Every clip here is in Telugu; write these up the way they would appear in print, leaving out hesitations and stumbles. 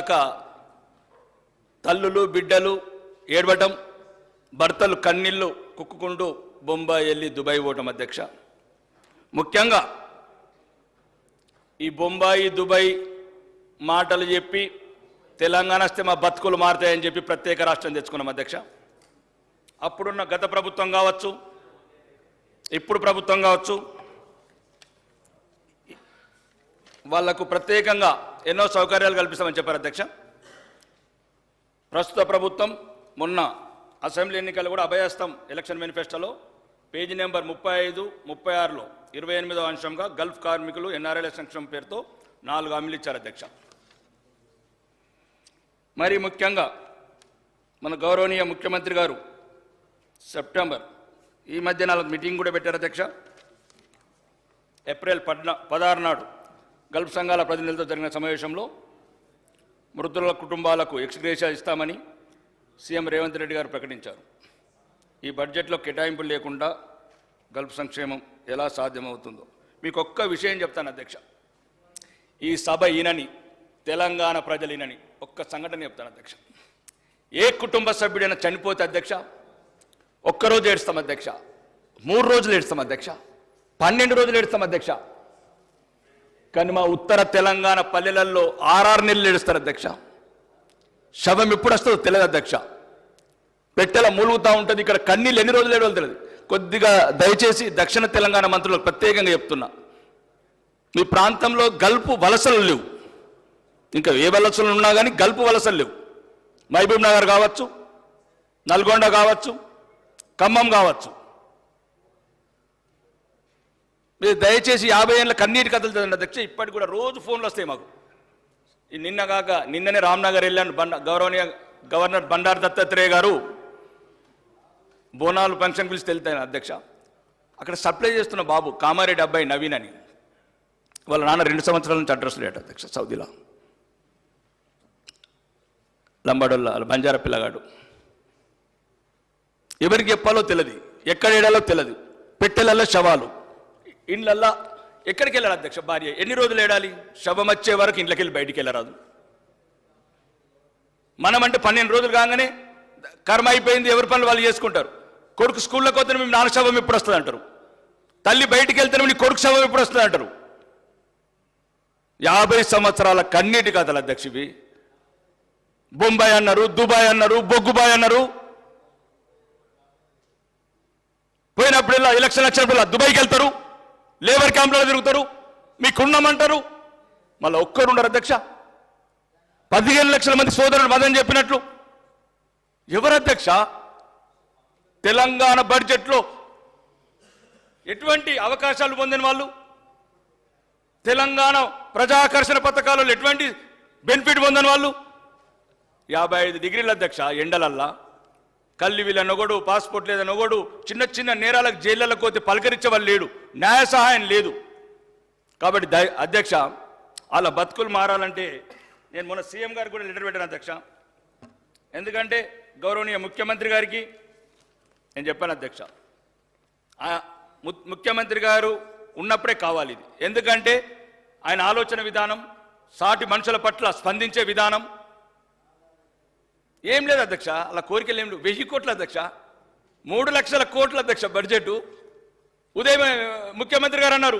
దాకా తల్లులు బిడ్డలు ఏడవటం, భర్తలు కన్నీళ్ళు కుక్కుకుంటూ బొంబాయి వెళ్ళి దుబాయ్ పోవటం అధ్యక్ష. ముఖ్యంగా ఈ బొంబాయి దుబాయ్ మాటలు చెప్పి తెలంగాణ వస్తే మా బతుకులు మారుతాయని చెప్పి ప్రత్యేక రాష్ట్రం తెచ్చుకున్నాం అధ్యక్ష. అప్పుడున్న గత ప్రభుత్వం కావచ్చు, ఇప్పుడు ప్రభుత్వం కావచ్చు, వాళ్లకు ప్రత్యేకంగా ఎన్నో సౌకర్యాలు కల్పిస్తామని చెప్పారు అధ్యక్ష. ప్రస్తుత ప్రభుత్వం మొన్న అసెంబ్లీ ఎన్నికలు కూడా అభయహస్తం ఎలక్షన్ మేనిఫెస్టోలో పేజీ నెంబర్ 35, 36లో 28వ అంశంగా గల్ఫ్ కార్మికులు ఎన్ఆర్ఐల సంక్షేమం పేరుతో 4 హామీలు ఇచ్చారు అధ్యక్ష. మరి ముఖ్యంగా మన గౌరవనీయ ముఖ్యమంత్రి గారు సెప్టెంబర్ ఈ మధ్య 4 మీటింగ్ కూడా పెట్టారు అధ్యక్ష. ఏప్రిల్ 16 నాడు గల్ఫ్ సంఘాల ప్రతినిధులతో జరిగిన సమావేశంలో మృతుల కుటుంబాలకు ఎక్స్గ్రేషియా ఇస్తామని సీఎం రేవంత్ రెడ్డి గారు ప్రకటించారు. ఈ బడ్జెట్లో కేటాయింపులు లేకుండా గల్ఫ్ సంక్షేమం ఎలా సాధ్యమవుతుందో మీకు ఒక్క విషయం చెప్తాను అధ్యక్ష. ఈ సభ ఈనని, తెలంగాణ ప్రజలు ఈనని ఒక్క సంఘటన చెప్తాను అధ్యక్ష. ఏ కుటుంబ సభ్యుడైనా చనిపోతే అధ్యక్ష ఒక్కరోజు ఏడుస్తాం అధ్యక్ష, 3 రోజులు ఏడుస్తాం అధ్యక్ష, 12 రోజులు ఏడుస్తాం అధ్యక్ష. కానీ మా ఉత్తర తెలంగాణ పల్లెలలో 6 నెలలు ఏడుస్తారు అధ్యక్ష. శవం ఎప్పుడు వస్తుందో తెలియదు అధ్యక్ష. పెట్టెల మూలుగుతూ ఉంటుంది. ఇక్కడ కన్నీళ్ళు ఎన్ని రోజులు ఏడవో తెలియదు. కొద్దిగా దయచేసి దక్షిణ తెలంగాణ మంత్రులకు ప్రత్యేకంగా చెప్తున్నా, మీ ప్రాంతంలో గల్పు వలసలు లేవు. ఇంకా ఏ వలసలు ఉన్నా కానీ గల్పు వలసలు లేవు. మహబూబ్ నగర్ కావచ్చు, నల్గొండ కావచ్చు, ఖమ్మం కావచ్చు. మీరు దయచేసి 50 ఏళ్ళ కన్నీటి కథలు చదవండి అధ్యక్ష. ఇప్పటికి కూడా రోజు ఫోన్లు వస్తాయి మాకు. నిన్ననే రామ్నగర్ వెళ్ళాను. గౌరవనీయ గవర్నర్ బండారు దత్తాత్రేయ గారు బోనాలు ఫంక్షన్ పిలిచి వెళ్తాను అధ్యక్ష. అక్కడ సప్లై చేస్తున్న బాబు కామారెడ్డి అబ్బాయి నవీన్ అని, వాళ్ళ నాన్న 2 సంవత్సరాల నుంచి అడ్రస్ లేట అధ్యక్ష. సౌదీలో లంబాడోళ్ళ బంజారా పిల్లగాడు. ఎవరికి చెప్పాలో తెలియదు, ఎక్కడ ఏడాలో తెలియదు. పెట్టెలలో శవాలు, ఇండ్లల్లా ఎక్కడికి వెళ్ళాలి అధ్యక్ష? భార్య ఎన్ని రోజులు ఏడాలి? శవం వచ్చే వరకు ఇంట్లోకి వెళ్ళి బయటికి వెళ్ళరాదు. మనమంటే 12 రోజులు కాగానే కర్మ అయిపోయింది, ఎవరి పనులు వాళ్ళు చేసుకుంటారు. కొడుకు స్కూల్లోకి వస్తే మేము నాన్న శవం ఎప్పుడు వస్తుంది అంటారు. తల్లి బయటికి వెళ్తే నీ కొడుకు శవం ఎప్పుడు వస్తుంది అంటారు. 50 సంవత్సరాల కన్నీటి కథలు అధ్యక్షవి. బొంబాయి అన్నారు, దుబాయ్ అన్నారు, బొగ్గుబాయ్ అన్నారు. పోయినప్పుడల్లా ఎలక్షన్ వచ్చినప్పుడల్లా దుబాయ్కి వెళ్తారు, లేబర్ క్యాంప్లో తిరుగుతారు, మీకున్నామంటారు. మళ్ళీ ఒక్కరు ఉండరు అధ్యక్ష. 15 లక్షల మంది సోదరులు మదని చెప్పినట్లు ఎవరు అధ్యక్ష? తెలంగాణ బడ్జెట్లో ఎటువంటి అవకాశాలు పొందిన వాళ్ళు, తెలంగాణ ప్రజాకర్షణ పథకాలలో ఎటువంటి బెనిఫిట్ పొందిన వాళ్ళు? 55 డిగ్రీల అధ్యక్ష ఎండలల్లా. కల్లి వీళ్ళ నొగడు, పాస్పోర్ట్ లేదా నొగడు, చిన్న చిన్న నేరాలకు జైళ్ళకు పోతే పలకరించే వాళ్ళు లేడు, న్యాయ సహాయం లేదు. కాబట్టి అధ్యక్ష వాళ్ళ బతుకులు మారాలంటే నేను మొన్న సీఎం గారికి కూడా లెటర్ పెట్టాను అధ్యక్ష. ఎందుకంటే గౌరవనీయ ముఖ్యమంత్రి గారికి నేను చెప్పాను అధ్యక్ష, ముఖ్యమంత్రి గారు ఉన్నప్పుడే కావాలి ఇది. ఎందుకంటే ఆయన ఆలోచన విధానం, సాటి మనుషుల పట్ల స్పందించే విధానం ఏం లేదు అధ్యక్ష. అలా కోరికలు ఏం లేవు. 1000 కోట్ల అధ్యక్ష, 3 లక్షల కోట్ల అధ్యక్ష బడ్జెట్. ఉదయం ముఖ్యమంత్రి గారు అన్నారు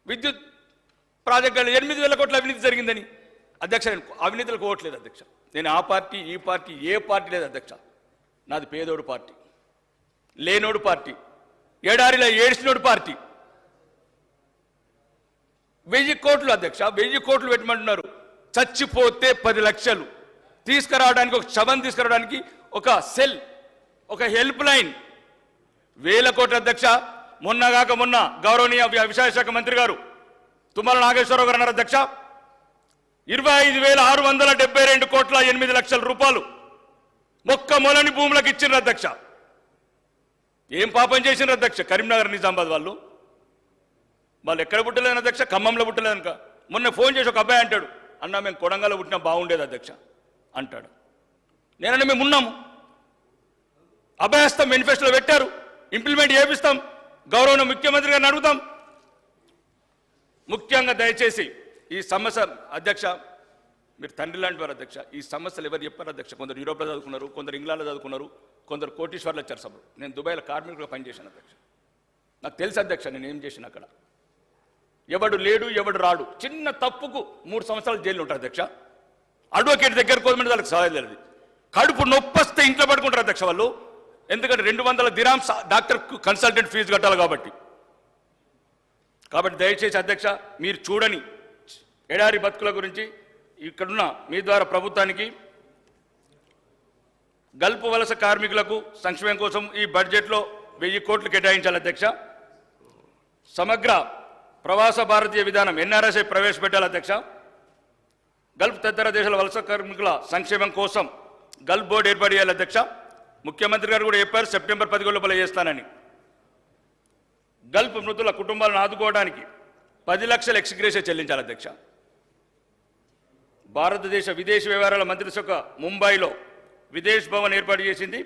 విద్యుత్ ప్రాజెక్టులు 8,000 కోట్ల అవినీతి జరిగిందని. అధ్యక్ష నేను అవినీతులకు ఓట్లేదు అధ్యక్ష. నేను ఆ పార్టీ ఈ పార్టీ ఏ పార్టీ లేదు అధ్యక్ష. నాది పేదోడు పార్టీ, లేనోడు పార్టీ, ఏడారిలో ఏడ్చినోడు పార్టీ. 1000 కోట్లు అధ్యక్ష, 1000 కోట్లు పెట్టమంటున్నారు. చచ్చిపోతే 10 లక్షలు తీసుకురావడానికి, ఒక శవం తీసుకురావడానికి ఒక సెల్, ఒక హెల్ప్ లైన్ 1000 కోట్ల అధ్యక్ష. మొన్నగాక మొన్న గౌరవనీయ వ్యవసాయ శాఖ మంత్రి గారు తుమ్మల నాగేశ్వరరావు గారు అన్నారు అధ్యక్ష, 25,672 కోట్ల 8 లక్షల రూపాయలు మొక్క మొలని భూములకు ఇచ్చిండ్రు అధ్యక్ష. ఏం పాపం చేసిండ్రు అధ్యక్ష? కరీంనగర్ నిజామాబాద్ వాళ్ళు ఎక్కడ పుట్టలేదని అధ్యక్ష, ఖమ్మంలో పుట్టలేదనుక. మొన్న ఫోన్ చేసి ఒక అబ్బాయి అంటాడు, అన్న మేము కొడంగల్లో పుట్టినా బాగుండేది అధ్యక్ష అంటాడు. నేనన్నా మేము ఉన్నాము, అభయహస్తం మేనిఫెస్టోలో పెట్టారు, ఇంప్లిమెంట్ చేపిస్తాం, గౌరవ ముఖ్యమంత్రి గారిని అడుగుతాం. ముఖ్యంగా దయచేసి ఈ సమస్య అధ్యక్ష మీరు తండ్రి లాంటి వారు అధ్యక్ష. ఈ సమస్యలు ఎవరు చెప్పారు అధ్యక్ష? కొందరు యూరోప్లో చదువుకున్నారు, కొందరు ఇంగ్లాండ్లో చదువుకున్నారు, కొందరు కోటీశ్వర్లు వచ్చారు సభలు. నేను దుబాయ్లో కార్మికులుగా పనిచేశాను అధ్యక్ష. నాకు తెలుసు అధ్యక్ష నేను ఏం చేసిన అక్కడ. ఎవడు లేడు ఎవడు రాడు, చిన్న తప్పుకు 3 సంవత్సరాలు జైలు ఉంటారు అధ్యక్ష. అడ్వకేట్ దగ్గర కోదమంది వాళ్ళకి సహాయం లేదు. కడుపు నొప్పొస్తే ఇంట్లో పడుకుంటారు అధ్యక్ష వాళ్ళు. ఎందుకంటే 200 దిరామ్స్ డాక్టర్కు కన్సల్టెంట్ ఫీజు కట్టాలి కాబట్టి. దయచేసి అధ్యక్ష మీరు చూడని ఎడారి బతుకుల గురించి ఇక్కడున్న మీ ద్వారా ప్రభుత్వానికి గల్ఫ్ వలస కార్మికులకు సంక్షేమం కోసం ఈ బడ్జెట్లో 1000 కోట్లు కేటాయించాలి అధ్యక్ష. సమగ్ర ప్రవాస భారతీయ విధానం ఎన్ఆర్ఎస్ఐ ప్రవేశపెట్టాలి అధ్యక్ష. గల్ఫ్ తదితర దేశాల వలస కార్మికుల సంక్షేమం కోసం గల్ఫ్ బోర్డు ఏర్పాటు చేయాలి అధ్యక్ష. ముఖ్యమంత్రి గారు కూడా చెప్పారు సెప్టెంబర్ 10 లోపల చేస్తానని. గల్ఫ్ మృతుల కుటుంబాలను ఆదుకోవడానికి 10 లక్షల ఎక్స్గ్రేషియా చెల్లించాలి అధ్యక్ష. భారతదేశ విదేశీ వ్యవహారాల మంత్రిశాఖ ముంబైలో విదేశ్ భవన్ ఏర్పాటు చేసింది.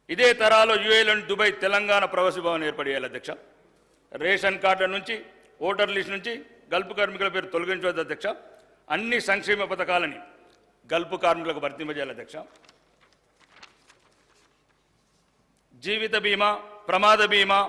ఇదే తరాలో యుఏలోని దుబాయ్ తెలంగాణ ప్రవాసీ భవన్ ఏర్పాటు చేయాలి అధ్యక్ష. రేషన్ కార్డుల నుంచి ఓటర్ లిస్ట్ నుంచి గల్ఫ్ కార్మికుల పేరు తొలగించవద్దు అధ్యక్ష. అన్ని సంక్షేమ పథకాలని గల్ఫ్ కార్మికులకు వర్తింపజేయాలి అధ్యక్ష. జీవిత బీమా, ప్రమాద బీమా,